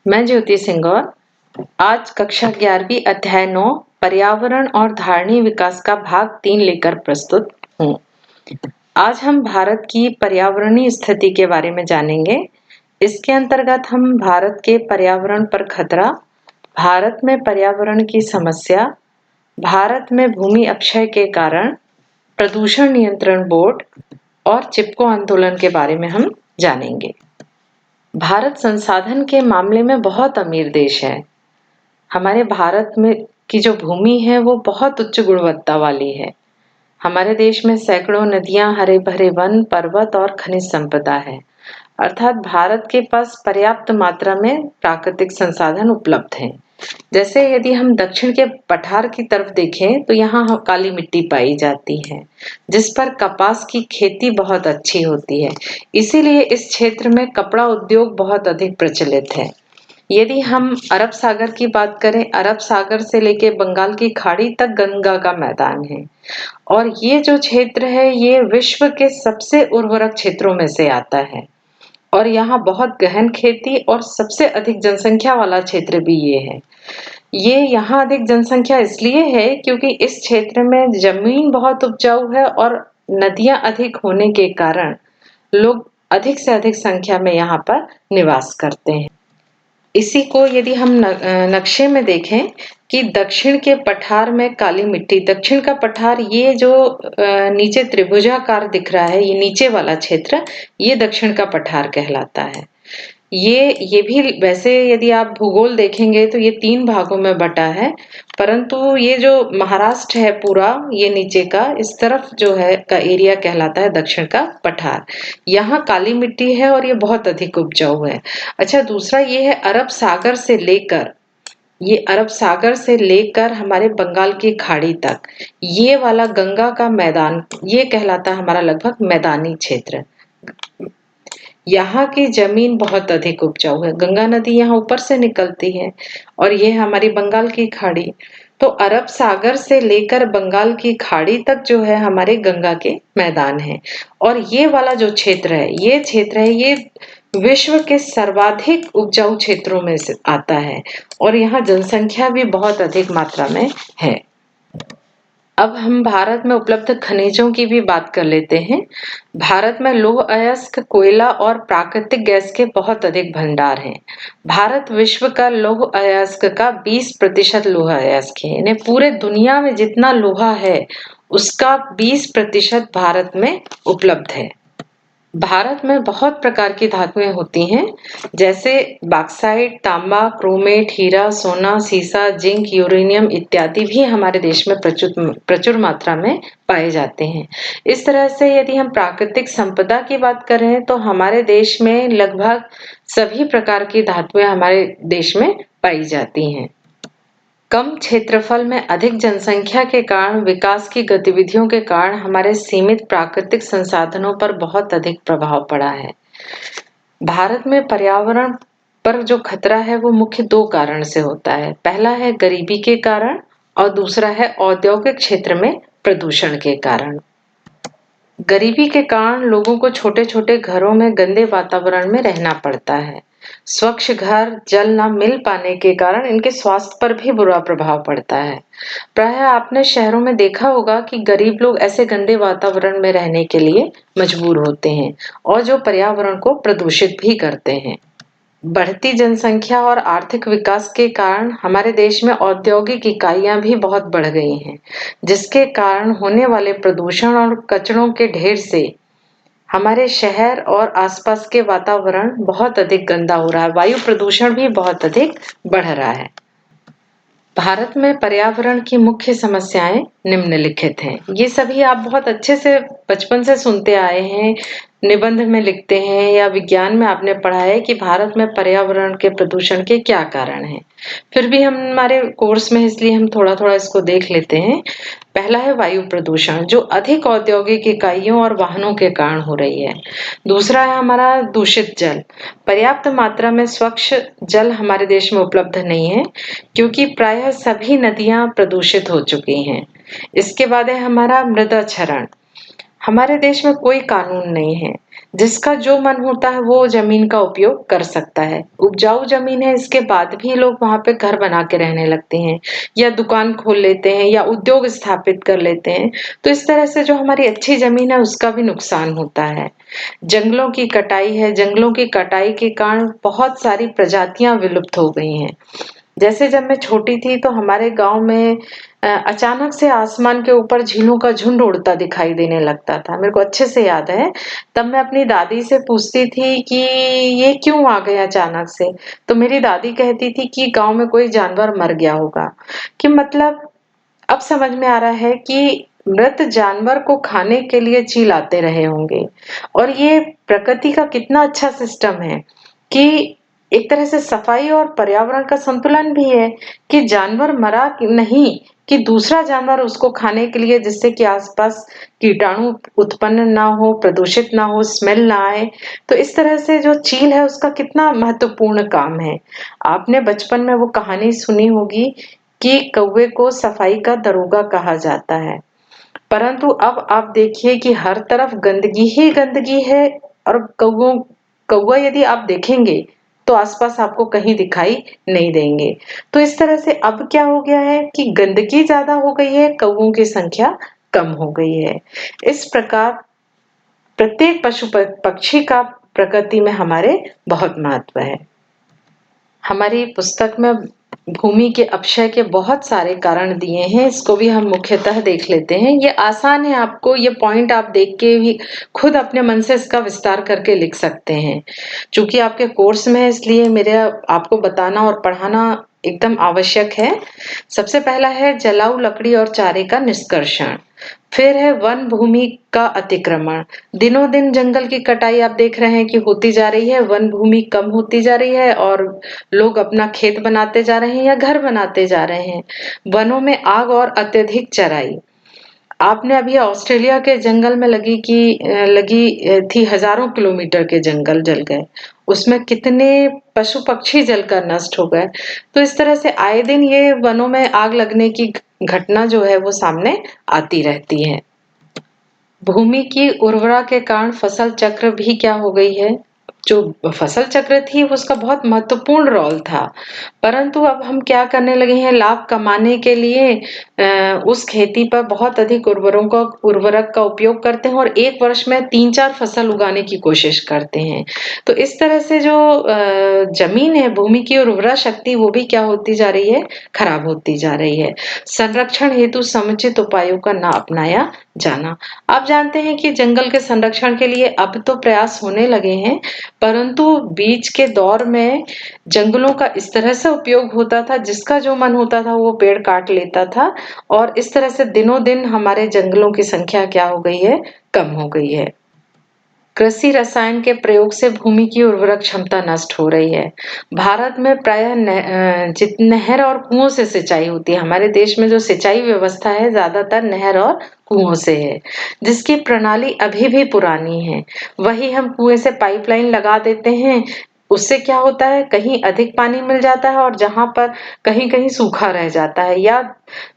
मैं ज्योति सिंह और आज कक्षा 11वीं अध्याय 9 पर्यावरण और धारणीय विकास का भाग 3 लेकर प्रस्तुत हूँ। आज हम भारत की पर्यावरणीय स्थिति के बारे में जानेंगे। इसके अंतर्गत हम भारत के पर्यावरण पर खतरा, भारत में पर्यावरण की समस्या, भारत में भूमि अपक्षय के कारण, प्रदूषण नियंत्रण बोर्ड और चिपको आंदोलन के बारे में हम जानेंगे। भारत संसाधन के मामले में बहुत अमीर देश है। हमारे भारत में की जो भूमि है वो बहुत उच्च गुणवत्ता वाली है। हमारे देश में सैकड़ों नदियां, हरे भरे वन, पर्वत और खनिज संपदा है। अर्थात भारत के पास पर्याप्त मात्रा में प्राकृतिक संसाधन उपलब्ध हैं। जैसे यदि हम दक्षिण के पठार की तरफ देखें तो यहाँ काली मिट्टी पाई जाती है, जिस पर कपास की खेती बहुत अच्छी होती है। इसीलिए इस क्षेत्र में कपड़ा उद्योग बहुत अधिक प्रचलित है। यदि हम अरब सागर की बात करें, अरब सागर से लेके बंगाल की खाड़ी तक गंगा का मैदान है और ये जो क्षेत्र है ये विश्व के सबसे उर्वरक क्षेत्रों में से आता है और यहाँ बहुत गहन खेती और सबसे अधिक जनसंख्या वाला क्षेत्र भी ये है। ये यहाँ अधिक जनसंख्या इसलिए है क्योंकि इस क्षेत्र में जमीन बहुत उपजाऊ है और नदियां अधिक होने के कारण लोग अधिक से अधिक संख्या में यहाँ पर निवास करते हैं। इसी को यदि हम नक्शे में देखें कि दक्षिण के पठार में काली मिट्टी, दक्षिण का पठार ये जो नीचे त्रिभुजाकार दिख रहा है, ये नीचे वाला क्षेत्र, ये दक्षिण का पठार कहलाता है। ये भी वैसे यदि आप भूगोल देखेंगे तो ये 3 भागों में बटा है, परंतु ये जो महाराष्ट्र है पूरा, ये नीचे का इस तरफ जो है का एरिया कहलाता है दक्षिण का पठार। यहाँ काली मिट्टी है और ये बहुत अधिक उपजाऊ है। अच्छा, दूसरा ये है अरब सागर से लेकर, ये अरब सागर से लेकर हमारे बंगाल की खाड़ी तक ये वाला गंगा का मैदान, ये कहलाता है हमारा लगभग मैदानी क्षेत्र। यहाँ की जमीन बहुत अधिक उपजाऊ है। गंगा नदी यहाँ ऊपर से निकलती है और ये हमारी बंगाल की खाड़ी। तो अरब सागर से लेकर बंगाल की खाड़ी तक जो है हमारे गंगा के मैदान है और ये वाला जो क्षेत्र है, ये विश्व के सर्वाधिक उपजाऊ क्षेत्रों में से आता है और यहाँ जनसंख्या भी बहुत अधिक मात्रा में है। अब हम भारत में उपलब्ध खनिजों की भी बात कर लेते हैं। भारत में लौह अयस्क, कोयला और प्राकृतिक गैस के बहुत अधिक भंडार हैं। भारत विश्व का लौह अयस्क का 20% लौह अयस्क है, यानी पूरे दुनिया में जितना लोहा है उसका 20% भारत में उपलब्ध है। भारत में बहुत प्रकार की धातुएं होती हैं, जैसे बॉक्साइट, तांबा, क्रोमेट, हीरा, सोना, सीसा, जिंक, यूरेनियम इत्यादि भी हमारे देश में प्रचुर मात्रा में पाए जाते हैं। इस तरह से यदि हम प्राकृतिक संपदा की बात करें तो हमारे देश में लगभग सभी प्रकार की धातुएं हमारे देश में पाई जाती हैं। कम क्षेत्रफल में अधिक जनसंख्या के कारण, विकास की गतिविधियों के कारण हमारे सीमित प्राकृतिक संसाधनों पर बहुत अधिक प्रभाव पड़ा है। भारत में पर्यावरण पर जो खतरा है वो मुख्य 2 कारण से होता है। पहला है गरीबी के कारण और दूसरा है औद्योगिक क्षेत्र में प्रदूषण के कारण। गरीबी के कारण लोगों को छोटे छोटे घरों में गंदे वातावरण में रहना पड़ता है। स्वच्छ घर, जल न मिल पाने के कारण इनके स्वास्थ्य पर भी बुरा प्रभाव पड़ता है। प्रायः आपने शहरों में देखा होगा कि गरीब लोग ऐसे गंदे वातावरण में रहने के लिए मजबूर होते हैं और जो पर्यावरण को प्रदूषित भी करते हैं। बढ़ती जनसंख्या और आर्थिक विकास के कारण हमारे देश में औद्योगिक इकाइयां भी बहुत बढ़ गई हैं, जिसके कारण होने वाले प्रदूषण और कचरों के ढेर से हमारे शहर और आसपास के वातावरण बहुत अधिक गंदा हो रहा है। वायु प्रदूषण भी बहुत अधिक बढ़ रहा है। भारत में पर्यावरण की मुख्य समस्याएं निम्नलिखित हैं। ये सभी आप बहुत अच्छे से बचपन से सुनते आए हैं, निबंध में लिखते हैं या विज्ञान में आपने पढ़ा है कि भारत में पर्यावरण के प्रदूषण के क्या कारण हैं। फिर भी हम हमारे कोर्स में इसलिए हम थोड़ा थोड़ा इसको देख लेते हैं। पहला है वायु प्रदूषण, जो अधिक औद्योगिक इकाइयों और वाहनों के कारण हो रही है। दूसरा है हमारा दूषित जल। पर्याप्त मात्रा में स्वच्छ जल हमारे देश में उपलब्ध नहीं है क्योंकि प्रायः सभी नदियां प्रदूषित हो चुकी हैं। इसके बाद है हमारा मृदा क्षरण। हमारे देश में कोई कानून नहीं है। जिसका जो मन होता है वो जमीन का उपयोग कर सकता है। उपजाऊ जमीन है, इसके बाद भी लोग वहां पे घर बना के रहने लगते हैं या दुकान खोल लेते हैं या उद्योग स्थापित कर लेते हैं। तो इस तरह से जो हमारी अच्छी जमीन है उसका भी नुकसान होता है। जंगलों की कटाई है, जंगलों की कटाई के कारण बहुत सारी प्रजातियां विलुप्त हो गई हैं। जैसे जब मैं छोटी थी तो हमारे गांव में अचानक से आसमान के ऊपर झीलों का झुंड उड़ता दिखाई देने लगता था। मेरे को अच्छे से याद है। तब मैं अपनी दादी से पूछती थी कि ये क्यों आ गया अचानक से। तो मेरी दादी कहती थी कि गांव में कोई जानवर मर गया होगा। कि मतलब अब समझ में आ रहा है कि मृत जानवर को खाने के लिए चील आते रहे होंगे। और ये प्रकृति का कितना अच्छा सिस्टम है कि एक तरह से सफाई और पर्यावरण का संतुलन भी है कि जानवर मरा नहीं, कि दूसरा जानवर उसको खाने के लिए, जिससे कि आसपास कीटाणु उत्पन्न ना हो, प्रदूषित ना हो, स्मेल ना आए। तो इस तरह से जो चील है उसका कितना महत्वपूर्ण काम है। आपने बचपन में वो कहानी सुनी होगी कि कौवे को सफाई का दरोगा कहा जाता है। परंतु अब आप देखिए कि हर तरफ गंदगी ही गंदगी है। और कौवा यदि आप देखेंगे तो आसपास आपको कहीं दिखाई नहीं देंगे। तो इस तरह से अब क्या हो गया है कि गंदगी ज्यादा हो गई है, कौवों की संख्या कम हो गई है। इस प्रकार प्रत्येक पशु पक्षी का प्रकृति में हमारे बहुत महत्व है। हमारी पुस्तक में भूमि के अपक्षय के बहुत सारे कारण दिए हैं, इसको भी हम मुख्यतः देख लेते हैं। ये आसान है, आपको ये पॉइंट आप देख के भी खुद अपने मन से इसका विस्तार करके लिख सकते हैं। चूंकि आपके कोर्स में है इसलिए मेरे आपको बताना और पढ़ाना एकदम आवश्यक है। सबसे पहला है जलाऊ लकड़ी और चारे का निष्कर्षण। फिर है वन भूमि का अतिक्रमण। दिनों दिन जंगल की कटाई आप देख रहे हैं कि होती जा रही है, वन भूमि कम होती जा रही है और लोग अपना खेत बनाते जा रहे हैं या घर बनाते जा रहे हैं। वनों में आग और अत्यधिक चराई। आपने अभी ऑस्ट्रेलिया के जंगल में लगी थी, हजारों किलोमीटर के जंगल जल गए। उसमें कितने पशु पक्षी जलकर नष्ट हो गए। तो इस तरह से आए दिन ये वनों में आग लगने की घटना जो है वो सामने आती रहती है। भूमि की उर्वरा के कारण फसल चक्र भी क्या हो गई है। जो फसल चक्र थी उसका बहुत महत्वपूर्ण रोल था। परंतु अब हम क्या करने लगे हैं, लाभ कमाने के लिए उस खेती पर बहुत अधिक उर्वरक का उपयोग करते हैं और एक वर्ष में 3-4 फसल उगाने की कोशिश करते हैं। तो इस तरह से जो जमीन है, भूमि की उर्वरा शक्ति, वो भी क्या होती जा रही है, खराब होती जा रही है। संरक्षण हेतु समुचित उपायों का न अपनाया जाना। आप जानते हैं कि जंगल के संरक्षण के लिए अब तो प्रयास होने लगे हैं, परंतु बीच के दौर में जंगलों का इस तरह से उपयोग होता था, जिसका जो मन होता था वो पेड़ काट लेता था। और इस तरह से दिनों दिन हमारे जंगलों की संख्या क्या हो गई है, कम हो गई है। कृषि रसायन के प्रयोग से भूमि की उर्वरक क्षमता नष्ट हो रही है। भारत में प्रायः नहर और कुओं से सिंचाई होती है। हमारे देश में जो सिंचाई व्यवस्था है ज्यादातर नहर और कुओं से है, जिसकी प्रणाली अभी भी पुरानी है। वही हम कुएं से पाइपलाइन लगा देते हैं, उससे क्या होता है, कहीं अधिक पानी मिल जाता है और जहां पर कहीं कहीं सूखा रह जाता है। या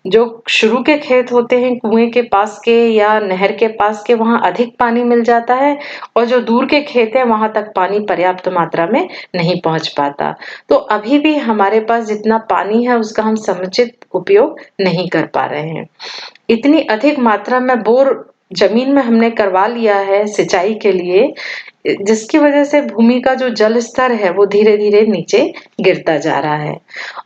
जो शुरू के खेत होते हैं कुएं के पास के या नहर के पास के, वहां अधिक पानी मिल जाता है और जो दूर के खेत है वहां तक पानी पर्याप्त मात्रा में नहीं पहुंच पाता। तो अभी भी हमारे पास जितना पानी है उसका हम समुचित उपयोग नहीं कर पा रहे हैं। इतनी अधिक मात्रा में बोर जमीन में हमने करवा लिया है सिंचाई के लिए, जिसकी वजह से भूमि का जो जल स्तर है वो धीरे धीरे नीचे गिरता जा रहा है।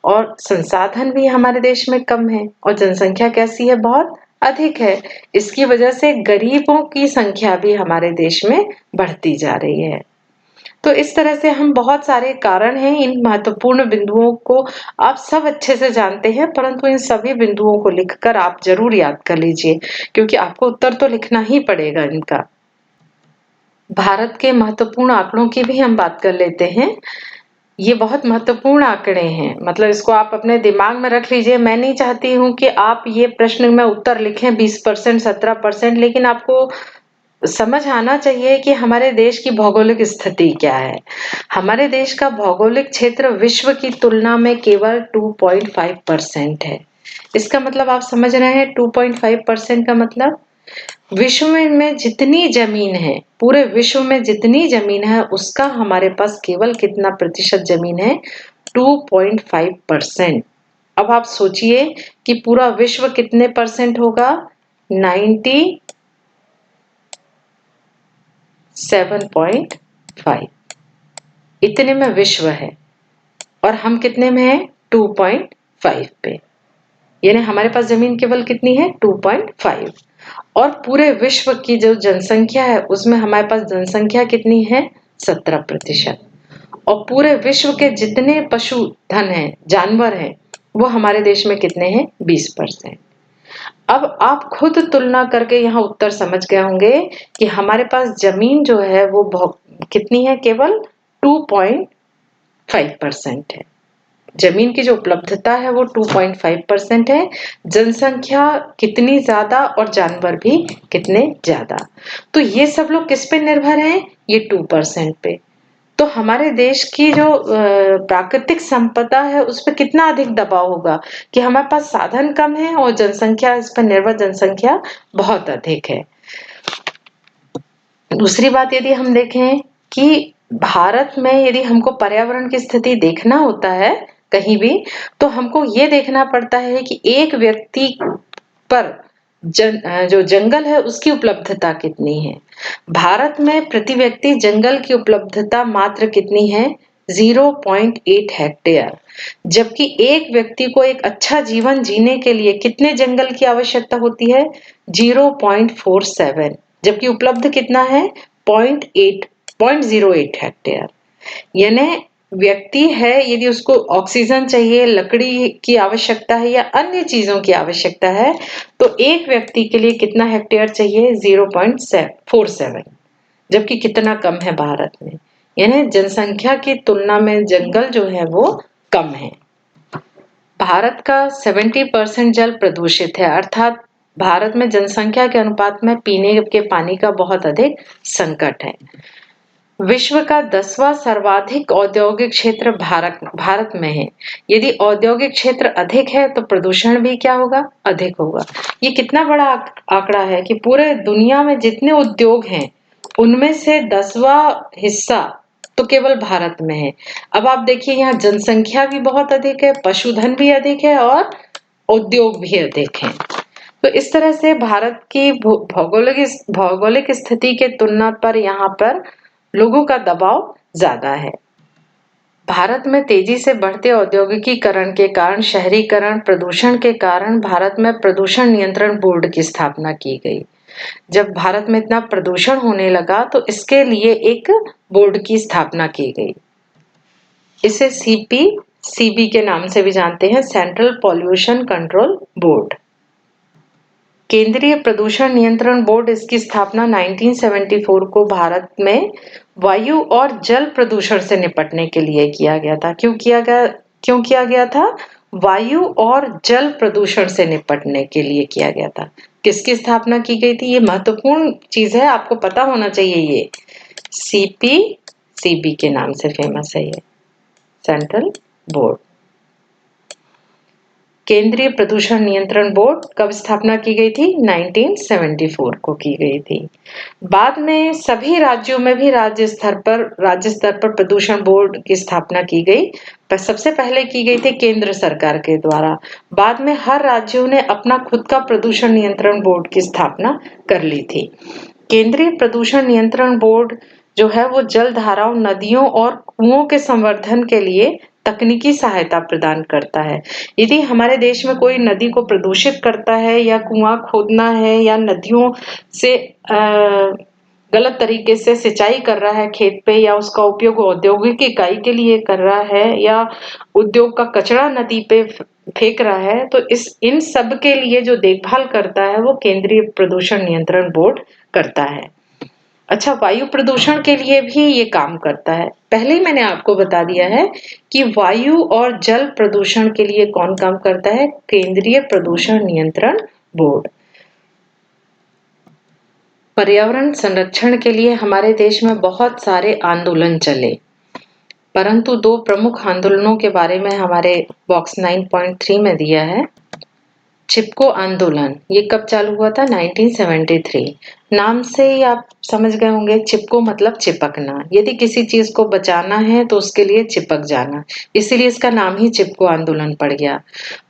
और संसाधन भी हमारे देश में कम है और जनसंख्या कैसी है, बहुत अधिक है। इसकी वजह से गरीबों की संख्या भी हमारे देश में बढ़ती जा रही है। तो इस तरह से हम बहुत सारे कारण हैं, इन महत्वपूर्ण बिंदुओं को आप सब अच्छे से जानते हैं, परंतु इन सभी बिंदुओं को लिखकर आप जरूर याद कर लीजिए, क्योंकि आपको उत्तर तो लिखना ही पड़ेगा इनका। भारत के महत्वपूर्ण आंकड़ों की भी हम बात कर लेते हैं। ये बहुत महत्वपूर्ण आंकड़े हैं, मतलब इसको आप अपने दिमाग में रख लीजिए। मैं नहीं चाहती हूँ कि आप ये प्रश्न में उत्तर लिखें 20%, 17%, लेकिन आपको समझ आना चाहिए कि हमारे देश की भौगोलिक स्थिति क्या है। हमारे देश का भौगोलिक क्षेत्र विश्व की तुलना में केवल 2.5% है। इसका मतलब आप समझ रहे हैं 2.5% का मतलब विश्व में जितनी जमीन है, पूरे विश्व में जितनी जमीन है उसका हमारे पास केवल कितना प्रतिशत जमीन है? 2.5%। अब आप सोचिए कि पूरा विश्व कितने परसेंट होगा? 97.5। इतने में विश्व है और हम कितने में है? 2.5 पे। यानी हमारे पास जमीन केवल कितनी है? 2.5। और पूरे विश्व की जो जनसंख्या है उसमें हमारे पास जनसंख्या कितनी है? 17%। और पूरे विश्व के जितने पशुधन है, जानवर हैं, वो हमारे देश में कितने हैं? 20%। अब आप खुद तुलना करके यहाँ उत्तर समझ गए होंगे कि हमारे पास जमीन जो है वो कितनी है? केवल 2.5% है। जमीन की जो उपलब्धता है वो 2.5% है। जनसंख्या कितनी ज्यादा और जानवर भी कितने ज्यादा। तो ये सब लोग किस पे निर्भर हैं? ये 2% पे। तो हमारे देश की जो प्राकृतिक संपदा है उस पर कितना अधिक दबाव होगा कि हमारे पास साधन कम है और जनसंख्या, इस पर निर्भर जनसंख्या बहुत अधिक है। दूसरी बात यदि हम देखें कि भारत में यदि हमको पर्यावरण की स्थिति देखना होता है कहीं भी, तो हमको ये देखना पड़ता है कि एक व्यक्ति पर जो जंगल है उसकी उपलब्धता कितनी है। भारत में प्रति व्यक्ति जंगल की उपलब्धता मात्र कितनी है? 0.8 हेक्टेयर। जबकि एक व्यक्ति को एक अच्छा जीवन जीने के लिए कितने जंगल की आवश्यकता होती है? 0.47। जबकि उपलब्ध कितना है? 0.08 हेक्टेयर। यानी व्यक्ति है, यदि उसको ऑक्सीजन चाहिए, लकड़ी की आवश्यकता है या अन्य चीजों की आवश्यकता है, तो एक व्यक्ति के लिए कितना हेक्टेयर चाहिए? 0.47। जबकि कितना कम है भारत में। यानी जनसंख्या की तुलना में जंगल जो है वो कम है। भारत का 70% जल प्रदूषित है, अर्थात भारत में जनसंख्या के अनुपात में पीने के पानी का बहुत अधिक संकट है। विश्व का 10वां सर्वाधिक औद्योगिक क्षेत्र भारत में है। यदि औद्योगिक क्षेत्र अधिक है तो प्रदूषण भी क्या होगा? अधिक होगा। ये कितना बड़ा आंकड़ा है कि पूरे दुनिया में जितने उद्योग हैं उनमें से 10वां हिस्सा तो केवल भारत में है। अब आप देखिए, यहाँ जनसंख्या भी बहुत अधिक है, पशुधन भी अधिक है और उद्योग भी अधिक है। तो इस तरह से भारत की भौगोलिक स्थिति के तुलना पर यहाँ पर लोगों का दबाव ज्यादा है। भारत में तेजी से बढ़ते औद्योगिकीकरण के कारण, शहरीकरण, प्रदूषण के कारण भारत में प्रदूषण नियंत्रण बोर्ड की स्थापना की गई। जब भारत में इतना प्रदूषण होने लगा तो इसके लिए एक बोर्ड की स्थापना की गई। इसे सीपी के नाम से भी जानते हैं, सेंट्रल पॉल्यूशन कंट्रोल बोर्ड। केंद्रीय प्रदूषण नियंत्रण बोर्ड, इसकी स्थापना 1974 को भारत में वायु और जल प्रदूषण से निपटने के लिए किया गया था। क्यों किया गया था? वायु और जल प्रदूषण से निपटने के लिए किया गया था। किसकी स्थापना की गई थी? ये महत्वपूर्ण चीज है, आपको पता होना चाहिए। ये सीबी के नाम से फेमस है, ये सेंट्रल बोर्ड। केंद्रीय प्रदूषण नियंत्रण बोर्ड कब स्थापना की गई थी? 1974 को की गई थी। बाद में सभी राज्यों में भी राज्य स्तर पर प्रदूषण बोर्ड की स्थापना की गई, पर सबसे पहले की गई थी केंद्र सरकार के द्वारा। बाद में हर राज्यों ने अपना खुद का प्रदूषण नियंत्रण बोर्ड की स्थापना कर ली थी। केंद्रीय प्रदूषण नियंत्रण बोर्ड जो है वो जल धाराओं, नदियों और कुओं के संवर्धन के लिए तकनीकी सहायता प्रदान करता है। यदि हमारे देश में कोई नदी को प्रदूषित करता है या कुआं खोदना है या नदियों से गलत तरीके से सिंचाई कर रहा है खेत पे, या उसका उपयोग औद्योगिक इकाई के लिए कर रहा है, या उद्योग का कचरा नदी पे फेंक रहा है, तो इन सब के लिए जो देखभाल करता है वो केंद्रीय प्रदूषण नियंत्रण बोर्ड करता है। अच्छा, वायु प्रदूषण के लिए भी ये काम करता है। पहले ही मैंने आपको बता दिया है कि वायु और जल प्रदूषण के लिए कौन काम करता है? केंद्रीय प्रदूषण नियंत्रण बोर्ड। पर्यावरण संरक्षण के लिए हमारे देश में बहुत सारे आंदोलन चले, परंतु दो प्रमुख आंदोलनों के बारे में हमारे बॉक्स 9.3 में दिया है। चिपको आंदोलन ये कब चालू हुआ था? 1973। नाम से ही आप समझ गए होंगे, चिपको मतलब चिपकना। यदि किसी चीज को बचाना है तो उसके लिए चिपक जाना, इसीलिए इसका नाम ही चिपको आंदोलन पड़ गया।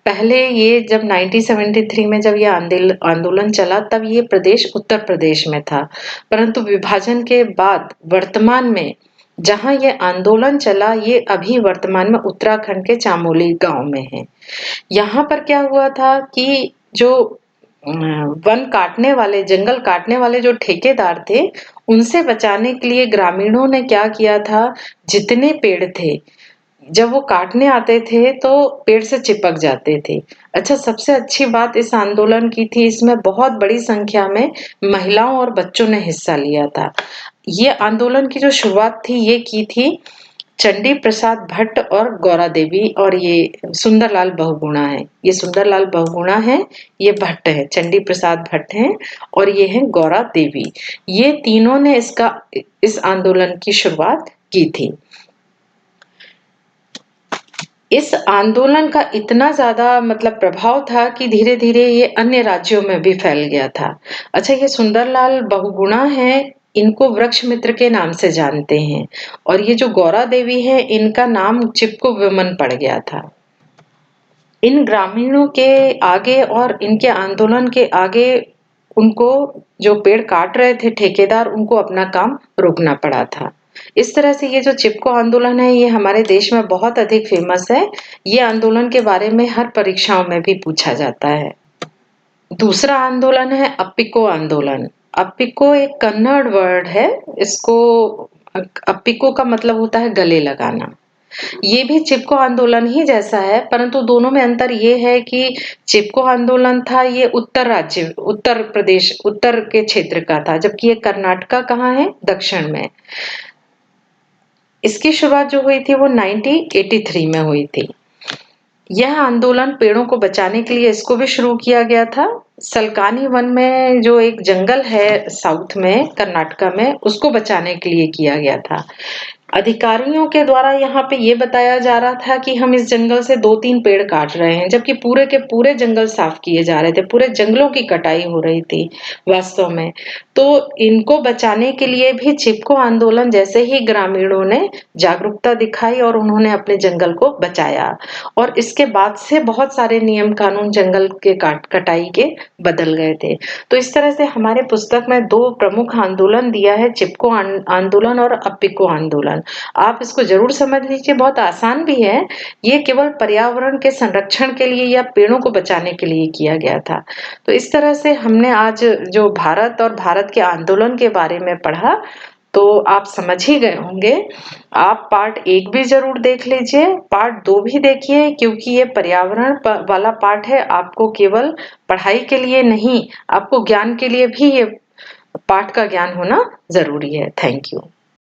पहले ये जब 1973 में जब ये आंदोलन चला तब ये प्रदेश उत्तर प्रदेश में था, परंतु विभाजन के बाद वर्तमान में जहां ये आंदोलन चला ये अभी वर्तमान में उत्तराखंड के चामोली गांव में है। यहाँ पर क्या हुआ था कि जो वन काटने वाले, जंगल काटने वाले जो ठेकेदार थे, उनसे बचाने के लिए ग्रामीणों ने क्या किया था, जितने पेड़ थे जब वो काटने आते थे तो पेड़ से चिपक जाते थे। अच्छा, सबसे अच्छी बात इस आंदोलन की थी, इसमें बहुत बड़ी संख्या में महिलाओं और बच्चों ने हिस्सा लिया था। ये आंदोलन की जो शुरुआत थी ये की थी चंडी प्रसाद भट्ट और गौरा देवी, और ये सुंदरलाल बहुगुणा है। ये सुंदरलाल बहुगुणा है, ये भट्ट है, चंडी प्रसाद भट्ट हैं और ये है गौरा देवी। ये तीनों ने इस आंदोलन की शुरुआत की थी। इस आंदोलन का इतना ज्यादा मतलब प्रभाव था कि धीरे धीरे ये अन्य राज्यों में भी फैल गया था। अच्छा, ये सुंदरलाल बहुगुणा है, इनको वृक्ष मित्र के नाम से जानते हैं, और ये जो गौरा देवी है इनका नाम चिपको विमन पड़ गया था। इन ग्रामीणों के आगे और इनके आंदोलन के आगे उनको, जो पेड़ काट रहे थे ठेकेदार, उनको अपना काम रोकना पड़ा था। इस तरह से ये जो चिपको आंदोलन है ये हमारे देश में बहुत अधिक फेमस है। ये आंदोलन के बारे में हर परीक्षाओं में भी पूछा जाता है। दूसरा आंदोलन है अप्पिको आंदोलन। अप्पिको एक कन्नड़ वर्ड है, इसको अप्पिको का मतलब होता है गले लगाना। ये भी चिपको आंदोलन ही जैसा है, परंतु दोनों में अंतर ये है कि चिपको आंदोलन था ये उत्तर प्रदेश, उत्तर के क्षेत्र का था, जबकि ये कर्नाटका कहाँ है, दक्षिण में। इसकी शुरुआत जो हुई थी वो 1983 में हुई थी। यह आंदोलन पेड़ों को बचाने के लिए इसको भी शुरू किया गया था। सलकानी वन में जो एक जंगल है साउथ में, कर्नाटका में, उसको बचाने के लिए किया गया था। अधिकारियों के द्वारा यहाँ पे ये बताया जा रहा था कि हम इस जंगल से 2-3 पेड़ काट रहे हैं, जबकि पूरे के पूरे जंगल साफ किए जा रहे थे, पूरे जंगलों की कटाई हो रही थी वास्तव में। तो इनको बचाने के लिए भी चिपको आंदोलन जैसे ही ग्रामीणों ने जागरूकता दिखाई और उन्होंने अपने जंगल को बचाया, और इसके बाद से बहुत सारे नियम कानून जंगल के कटाई के बदल गए थे। तो इस तरह से हमारे पुस्तक में 2 प्रमुख आंदोलन दिया है, चिपको आंदोलन और अप्पिको आंदोलन। आप इसको जरूर समझ लीजिए, बहुत आसान भी है। ये केवल पर्यावरण के संरक्षण के लिए या पेड़ों को बचाने के लिए किया गया था। तो इस तरह से हमने आज जो भारत और भारत के आंदोलन के बारे में पढ़ा, तो आप समझ ही गए होंगे। आप पार्ट 1 भी जरूर देख लीजिए, पार्ट 2 भी देखिए, क्योंकि ये पर्यावरण वाला पार्ट है। आपको केवल पढ़ाई के लिए नहीं, आपको ज्ञान के लिए भी ये पाठ का ज्ञान होना जरूरी है। Thank you.